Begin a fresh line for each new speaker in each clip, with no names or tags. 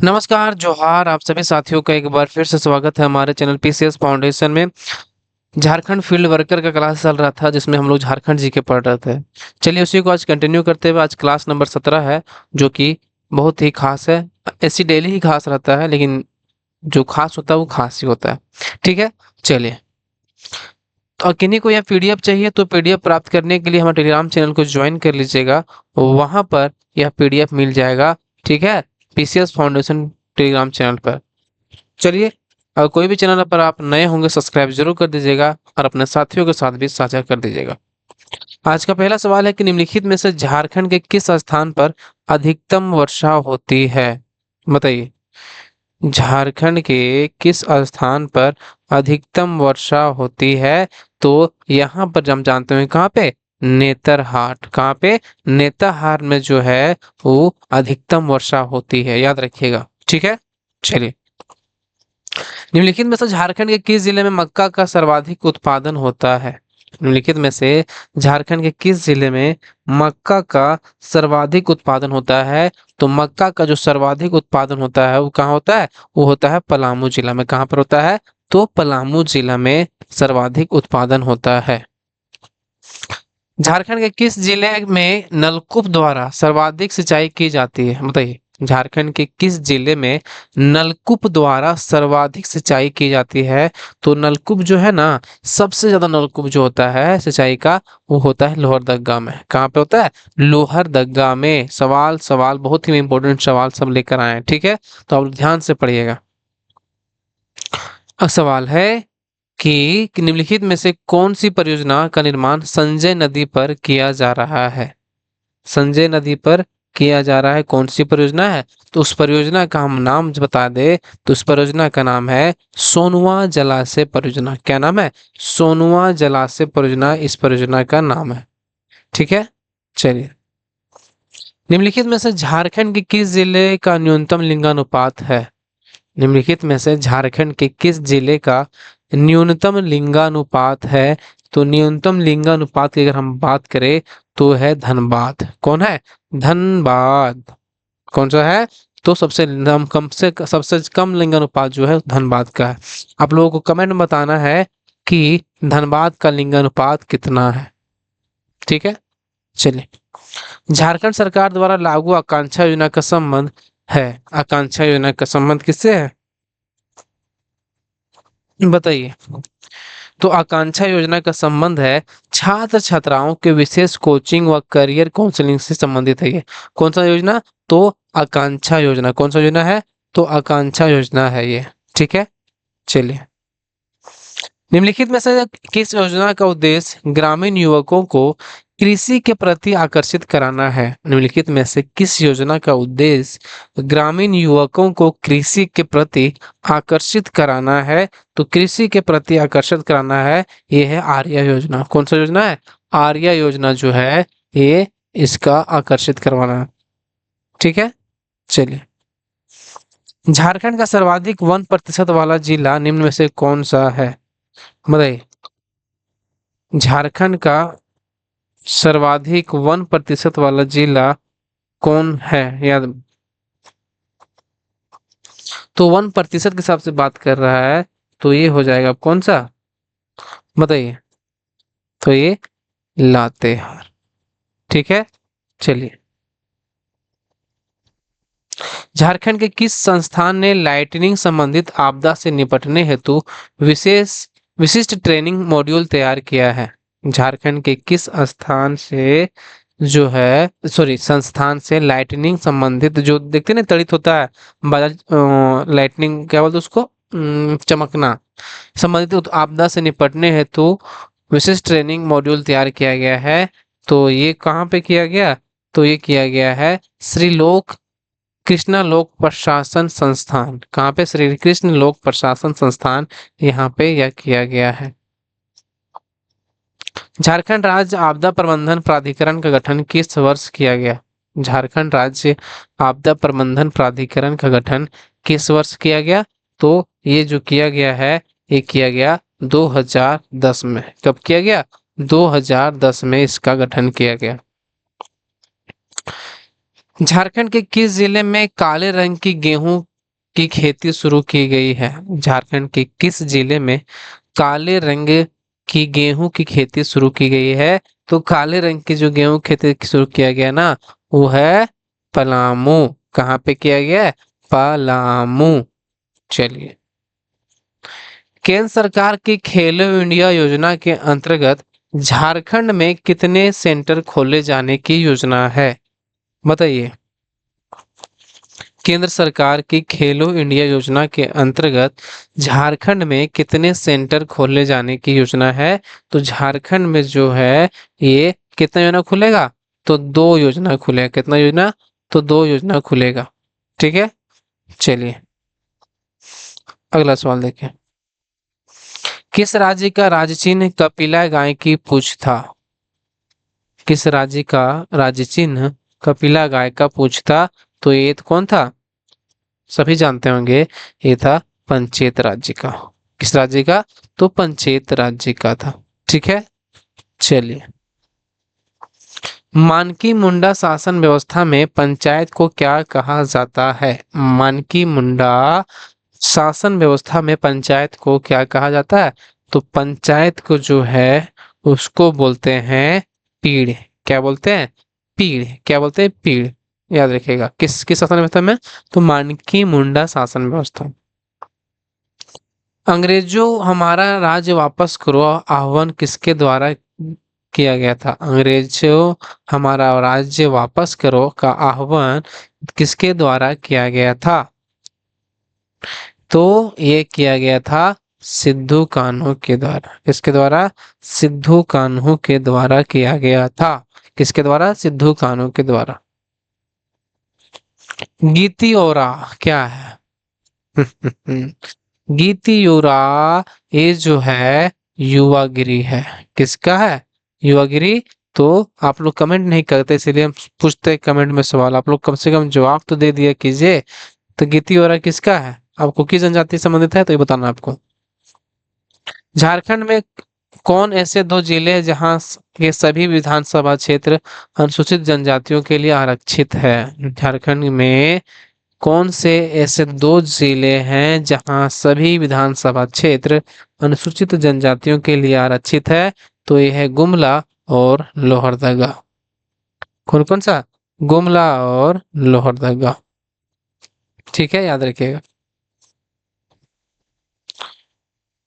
नमस्कार, जोहार आप सभी साथियों का एक बार फिर से स्वागत है हमारे चैनल पीसीएस फाउंडेशन में। झारखंड फील्ड वर्कर का क्लास चल रहा था जिसमें हम लोग झारखंड जी के पढ़ रहे थे। चलिए उसी को आज कंटिन्यू करते हुए आज क्लास नंबर 17 है, जो कि बहुत ही खास है। ऐसी डेली ही खास रहता है, लेकिन जो खास होता है वो खास ही होता है। ठीक है, चलिए। तो किन्हीं को यह पीडीएफ चाहिए तो पीडीएफ प्राप्त करने के लिए हमारे टेलीग्राम चैनल को ज्वाइन कर लीजिएगा। वहां पर यह पीडीएफ मिल जाएगा। ठीक है, पीसीएस फाउंडेशन टेलीग्राम चैनल पर। चलिए, अगर कोई भी चैनल पर आप नए होंगे सब्सक्राइब जरूर कर दीजिएगा और अपने साथियों के साथ भी साझा कर दीजिएगा। आज का पहला सवाल है कि निम्नलिखित में से झारखंड के किस स्थान पर अधिकतम वर्षा होती है? बताइए, झारखंड के किस स्थान पर अधिकतम वर्षा होती है? तो यहाँ पर हम जानते हैं कहाँ पे, नेतरहाट। कहाँ पे? नेतरहाट में जो है वो अधिकतम वर्षा होती है, याद रखिएगा। ठीक है, चलिए। निम्नलिखित में से झारखंड के किस जिले में मक्का का सर्वाधिक उत्पादन होता है? निम्नलिखित में से झारखंड के किस जिले में मक्का का सर्वाधिक उत्पादन होता है? तो मक्का का जो सर्वाधिक उत्पादन होता है वो कहाँ होता है? वो होता है पलामू जिला में। कहाँ पर होता है? तो पलामू जिला में सर्वाधिक उत्पादन होता है। झारखंड के किस जिले में नलकूप द्वारा सर्वाधिक सिंचाई की जाती है? बताइए, झारखंड के किस जिले में नलकूप द्वारा सर्वाधिक सिंचाई की जाती है? तो नलकूप जो है ना, सबसे ज्यादा नलकूप जो होता है सिंचाई का वो होता है लोहरदग्गा में। कहाँ पे होता है? लोहरदग्गा में। सवाल सवाल बहुत ही इंपॉर्टेंट सवाल सब लेकर आए हैं। ठीक है, तो आप ध्यान से पढ़िएगा। अब सवाल है कि निम्नलिखित में से कौन सी परियोजना का निर्माण संजय नदी पर किया जा रहा है? संजय नदी पर किया जा रहा है, कौन सी परियोजना है? तो उस परियोजना का हम नाम बता दे तो उस परियोजना का नाम है सोनुआ जलाशय परियोजना। क्या नाम है? सोनुआ जलाशय परियोजना इस परियोजना का नाम है। ठीक है, चलिए। निम्नलिखित में से झारखंड के किस जिले का न्यूनतम लिंगानुपात है? निम्नलिखित में से झारखंड के किस जिले का न्यूनतम लिंगानुपात है? तो न्यूनतम लिंगानुपात की अगर हम बात करें तो है धनबाद। कौन है? धनबाद। कौन सा है? तो सबसे कम लिंगानुपात जो है धनबाद का है। आप लोगों को कमेंट में बताना है कि धनबाद का लिंगानुपात कितना है। ठीक है, चलिए। झारखंड सरकार द्वारा लागू आकांक्षा योजना का संबंध है। आकांक्षा योजना का संबंध किससे है? बताइए। तो आकांक्षा योजना का संबंध है छात्र छात्राओं के विशेष कोचिंग व करियर काउंसलिंग से संबंधित है ये। कौन सा योजना? तो आकांक्षा योजना। कौन सा योजना है? तो आकांक्षा योजना है ये। ठीक है, चलिए। निम्नलिखित में से किस योजना का उद्देश्य ग्रामीण युवकों को कृषि के प्रति आकर्षित कराना है? निम्नलिखित में से किस योजना का उद्देश्य ग्रामीण युवकों को कृषि के प्रति आकर्षित कराना है? तो कृषि के प्रति आकर्षित कराना है, ये है आर्या योजना। कौन सा योजना है? आर्या योजना जो है ये इसका आकर्षित करवाना है। ठीक है, चलिए। झारखंड का सर्वाधिक 1% वाला जिला निम्न में से कौन सा है? बताइए। झारखंड का सर्वाधिक 1% वाला जिला कौन है? याद, तो 1% के हिसाब से बात कर रहा है तो ये हो जाएगा कौन सा? बताइए। तो ये लातेहार। ठीक है, चलिए। झारखंड के किस संस्थान ने लाइटनिंग संबंधित आपदा से निपटने हेतु विशेष विशिष्ट ट्रेनिंग मॉड्यूल तैयार किया है? झारखंड के किस स्थान से जो है, सॉरी, संस्थान से लाइटनिंग संबंधित, जो देखते ना तड़ित होता है, बजाज लाइटनिंग क्या बोलते हैं उसको, चमकना, संबंधित आपदा से निपटने हेतु विशेष ट्रेनिंग मॉड्यूल तैयार किया गया है। तो ये कहाँ पे किया गया? तो ये किया गया है श्री लोक कृष्णा लोक प्रशासन संस्थान। कहाँ पे? श्री कृष्ण लोक प्रशासन संस्थान, यहाँ पे यह किया गया है। झारखंड राज्य आपदा प्रबंधन प्राधिकरण का गठन किस वर्ष किया गया? झारखंड राज्य आपदा प्रबंधन प्राधिकरण का गठन किस वर्ष किया गया? तो ये जो किया गया है ये किया गया 2010 में। कब किया गया? 2010 में इसका गठन किया गया। झारखंड के किस जिले में काले रंग की गेहूं की खेती शुरू की गई है? झारखंड के किस जिले में काले रंग की गेहूं की खेती शुरू की गई है? तो काले रंग की जो गेहूं खेती शुरू किया गया ना, वो है पलामू। कहाँ पे किया गया है? पलामू। चलिए, केंद्र सरकार की खेलो इंडिया योजना के अंतर्गत झारखंड में कितने सेंटर खोले जाने की योजना है? बताइए। केंद्र सरकार की खेलो इंडिया योजना के अंतर्गत झारखंड में कितने सेंटर खोले जाने की योजना है? तो झारखंड में जो है ये कितना योजना खुलेगा? तो दो योजना खुलेगा। कितना योजना? तो दो योजना खुलेगा। ठीक है, चलिए अगला सवाल देखें। किस राज्य का राज्य चिन्ह कपिला गाय की पूंछ था? किस राज्य का राज्य चिन्ह कपिला गाय का पूंछ था? तो ये कौन था? सभी जानते होंगे, ये था पंचेत राज्य का। किस राज्य का? तो पंचेत राज्य का था। ठीक है, चलिए। मानकी मुंडा शासन व्यवस्था में पंचायत को क्या कहा जाता है? मानकी मुंडा शासन व्यवस्था में पंचायत को क्या कहा जाता है? तो पंचायत को जो है उसको बोलते हैं पीड़। क्या बोलते हैं? पीड़। क्या बोलते हैं? पीड़। याद रखिएगा, किस किस शासन व्यवस्था में? तो मानकी मुंडा शासन व्यवस्था। अंग्रेजों हमारा राज्य वापस करो आह्वान किसके द्वारा किया गया था? अंग्रेजों हमारा राज्य वापस करो का आह्वान किसके द्वारा किया गया था? तो ये किया गया था सिद्धू कान्हू के द्वारा। किसके द्वारा? सिद्धू कान्हू के द्वारा किया गया था। किसके द्वारा? सिद्धू कान्हू के द्वारा। गीतियोरा क्या है? गीतियोरा ये जो है युवागिरी है। किसका है? युवागिरी। तो आप लोग कमेंट नहीं करते, इसलिए हम पूछते हैं कमेंट में सवाल। आप लोग कम से कम जवाब तो दे दिया कीजिए। तो गीतियोरा किसका है? आपको किस जनजाति से संबंधित है तो ये बताना आपको। झारखंड में कौन ऐसे दो जिले हैं जहां के सभी विधानसभा क्षेत्र अनुसूचित जनजातियों के लिए आरक्षित है? झारखंड में कौन से ऐसे दो जिले हैं जहां सभी विधानसभा क्षेत्र अनुसूचित जनजातियों के लिए आरक्षित है? तो यह है गुमला और लोहरदगा। कौन कौन सा? गुमला और लोहरदगा। ठीक है, याद रखिएगा।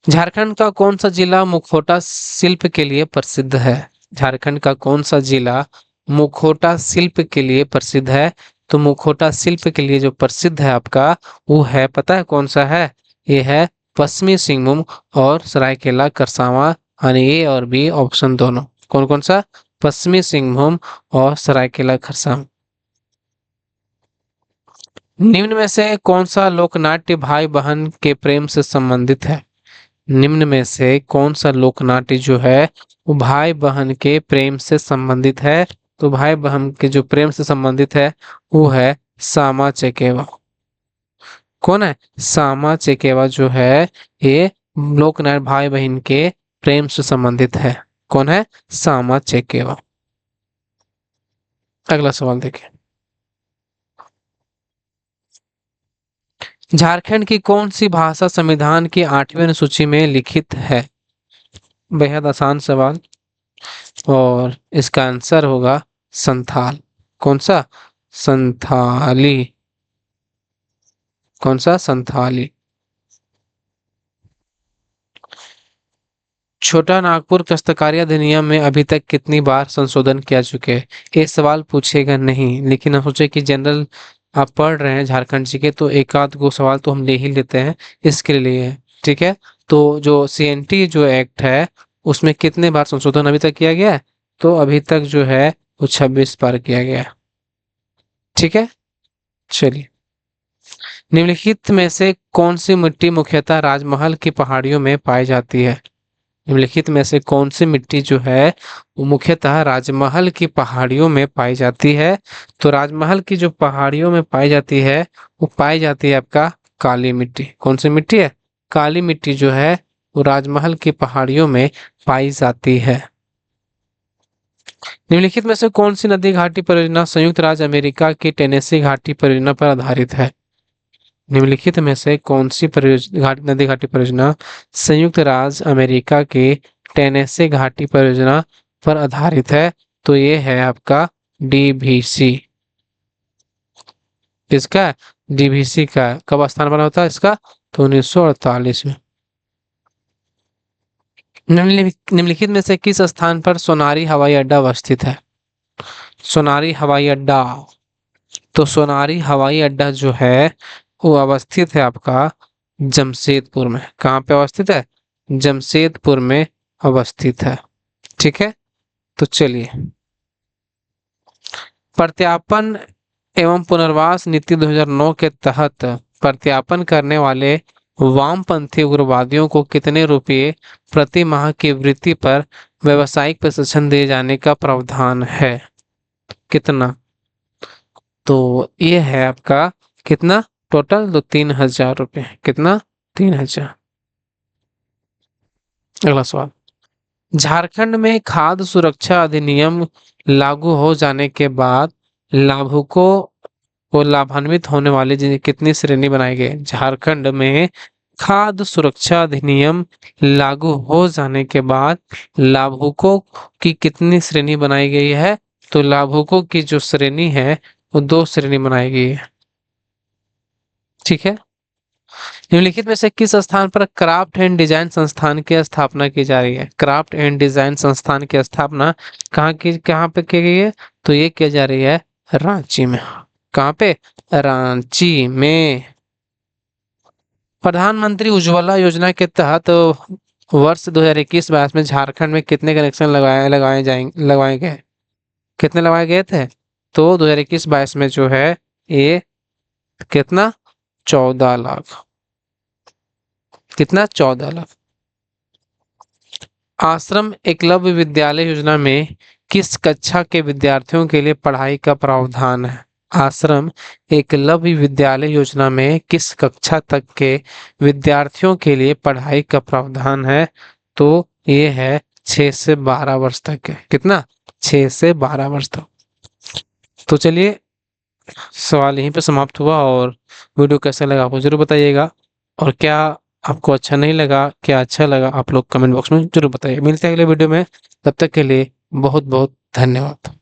झारखंड का कौन सा जिला मुखौटा शिल्प के लिए प्रसिद्ध है? झारखंड का कौन सा जिला मुखौटा शिल्प के लिए प्रसिद्ध है? तो मुखौटा शिल्प के लिए जो प्रसिद्ध है आपका, वो है, पता है कौन सा है? ये है पश्चिमी सिंहभूम और सरायकेला खरसावां। यानी ए और बी ऑप्शन दोनों। कौन कौन सा? पश्चिमी सिंहभूम और सरायकेला खरसावां। निम्न में से कौन सा लोकनाट्य भाई बहन के प्रेम से संबंधित है? निम्न में से कौन सा लोकनाट्य जो है वो भाई बहन के प्रेम से संबंधित है? तो भाई बहन के जो प्रेम से संबंधित है वो है सामा चकेवा। कौन है? सामा चकेवा जो है ये लोकनाट्य भाई बहन के प्रेम से संबंधित है। कौन है? सामा चकेवा। अगला सवाल देखिए। झारखंड की कौन सी भाषा संविधान की 8वीं अनुसूची में लिखित है? बेहद आसान सवाल, और इसका आंसर होगा संथाल। कौन सा? संथाली। कौन सा? संथाली। छोटा नागपुर काश्तकारी अधिनियम में अभी तक कितनी बार संशोधन किया चुके हैं? ये सवाल पूछेगा नहीं, लेकिन हम सोचे कि जनरल आप पढ़ रहे हैं झारखंड जी के, तो एक आध गो सवाल तो हम ले ही लेते हैं, इसके लिए है। ठीक है, तो जो सीएनटी जो एक्ट है उसमें कितने बार संशोधन अभी तक किया गया है? तो अभी तक जो है वो 26 बार किया गया है। ठीक है, चलिए। निम्नलिखित में से कौन सी मिट्टी मुख्यतः राजमहल की पहाड़ियों में पाई जाती है? निम्नलिखित में से कौन सी मिट्टी जो है वो मुख्यतः राजमहल की पहाड़ियों में पाई जाती है? तो राजमहल की जो पहाड़ियों में पाई जाती है वो पाई जाती है आपका काली मिट्टी। कौन सी मिट्टी है? काली मिट्टी जो है वो राजमहल की पहाड़ियों में पाई जाती है। निम्नलिखित में से कौन सी नदी घाटी परियोजना संयुक्त राज्य अमेरिका की टेनेसी घाटी परियोजना पर आधारित है? निम्नलिखित में से कौन सी नदी घाटी परियोजना संयुक्त राज्य अमेरिका की टेनेसी घाटी परियोजना पर आधारित है? तो ये है आपका डीवीसी। इसका डीवीसी का कब स्थान बना होता है इसका? तो 1948 में। निम्नलिखित में से किस स्थान पर सोनारी हवाई अड्डा अवस्थित है? सोनारी हवाई अड्डा। तो सोनारी हवाई अड्डा जो है वो अवस्थित है आपका जमशेदपुर में। कहाँ पे अवस्थित है? जमशेदपुर में अवस्थित है। ठीक है, तो चलिए, प्रत्यापन एवं पुनर्वास नीति 2009 के तहत प्रत्यापन करने वाले वामपंथी उग्रवादियों को कितने रुपये प्रति माह की वृत्ति पर व्यावसायिक प्रशिक्षण दिए जाने का प्रावधान है? कितना? तो ये है आपका कितना टोटल? तो 3,000 रुपये। कितना? 3,000। अगला सवाल, झारखंड में खाद्य सुरक्षा अधिनियम लागू हो जाने के बाद लाभुकों को लाभान्वित होने वाली कितनी श्रेणी बनाई गई? झारखंड में खाद्य सुरक्षा अधिनियम लागू हो जाने के बाद लाभुकों की कितनी श्रेणी बनाई गई है? तो लाभुकों की जो श्रेणी है वो 2 श्रेणी बनाई गई है। ठीक है, निम्नलिखित में से किस स्थान पर क्राफ्ट एंड डिजाइन संस्थान की स्थापना की जा रही है? क्राफ्ट एंड डिजाइन संस्थान की स्थापना कहाँ पे की गई है? तो ये की जा रही है रांची में। कहाँ पे? रांची में। प्रधानमंत्री उज्ज्वला योजना के तहत वर्ष 2021-22 में झारखंड में कितने कनेक्शन लगवाए गए? कितने लगवाए गए थे? तो 2021-22 में जो है ये कितना? 14 लाख। कितना? 14 लाख। आश्रम एकलव्य विद्यालय योजना में किस कक्षा के विद्यार्थियों के लिए पढ़ाई का प्रावधान है? आश्रम एकलव्य विद्यालय योजना में किस कक्षा तक के विद्यार्थियों के लिए पढ़ाई का प्रावधान है? तो ये है 6 से 12 वर्ष तक के। कितना? 6 से 12 वर्ष तक। तो चलिए, सवाल यहीं पे समाप्त हुआ। और वीडियो कैसा लगा आपको जरूर बताइएगा, और क्या आपको अच्छा नहीं लगा, क्या अच्छा लगा, आप लोग कमेंट बॉक्स में जरूर बताइए। मिलते हैं अगले वीडियो में, तब तक के लिए बहुत बहुत धन्यवाद।